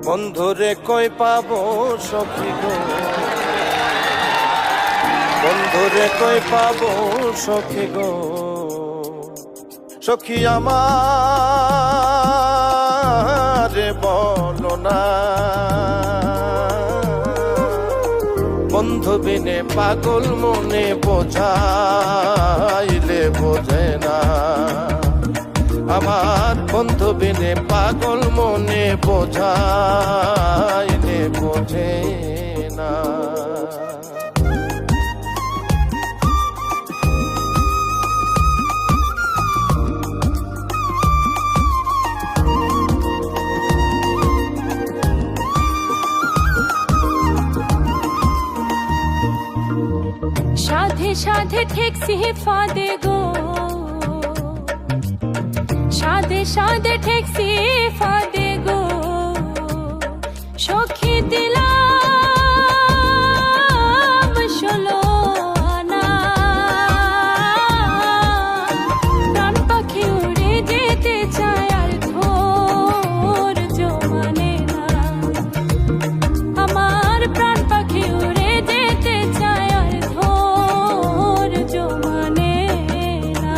বন্ধুরে কই পাবো সখী গো, বন্ধুরে কই পাবো সখী গো, সখী আমার বলো না। বন্ধু বিনে পাগল মনে বোঝাইলে বোঝে না, আমার বন্ধু বিনে পাগল মনে বোঝাইলে বোঝে না। সাধে সাধে ঠেকছি ফাঁদে গো, সাধে সাধে ঠেকছি ফাঁদে গো, সখী দিলাম 16 আনা। প্রাণ পাখি উড়ে যেতে চায় আর ধৈর্য মানে না, আমার প্রাণ পাখি উড়ে যেতে চায় আর ধৈর্য মানে না।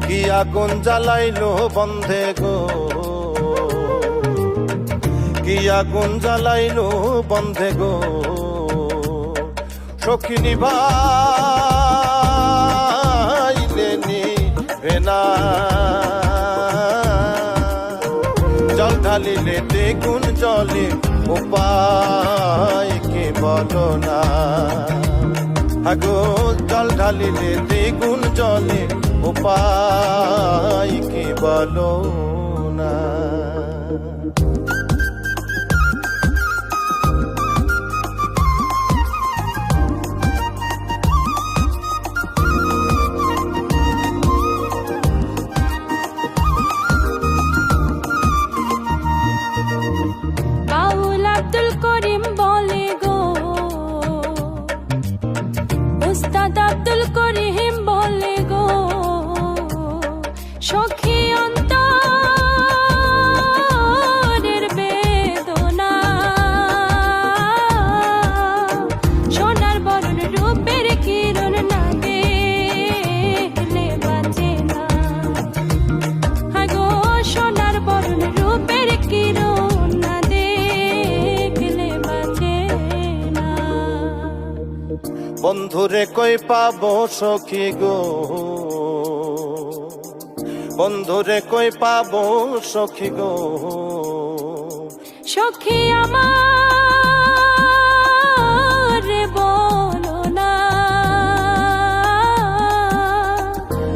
কি আগুন জ্বালাইলো বন্ধে গো, কি আগুন জ্বালাইলো বন্ধে গো, সখী নিভাইলে নিভে না। জল ঢালিলে দ্বিগুণ জলে, উপায় কি বলো না। আগো জল ঢালিলে দ্বিগুণ জলে, উপায় কি বলো না। বাউল আব্দুল করিম বলে গো, উস্তাদ আব্দুল করিম বলে গো, সখী অন্তরের বেদনা। সোনার বরণ রূপের কিরণ না দেখলে বাঁচে না, আগো সোনার বরণ রূপের কিরণ না দেখলে বাঁচে না। বন্ধুরে কই পাবো সখী গো, বন্ধুরে কই পাবো সখী গো, সখী আমার বলো না।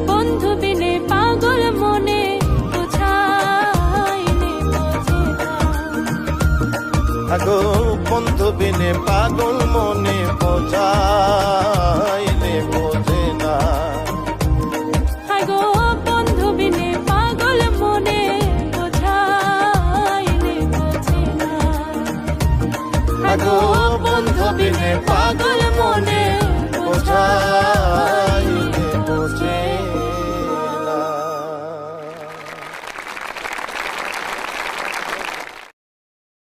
বন্ধু বিনে পাগল মনে বোঝাইলে বোঝে না, আগো বন্ধু বিনে পাগল মনে বোঝাইলে বোঝে না। আগো বন্ধু বিনে পাগল মনে বোঝাইলে বোঝে না, আগো বন্ধু বিনে পাগল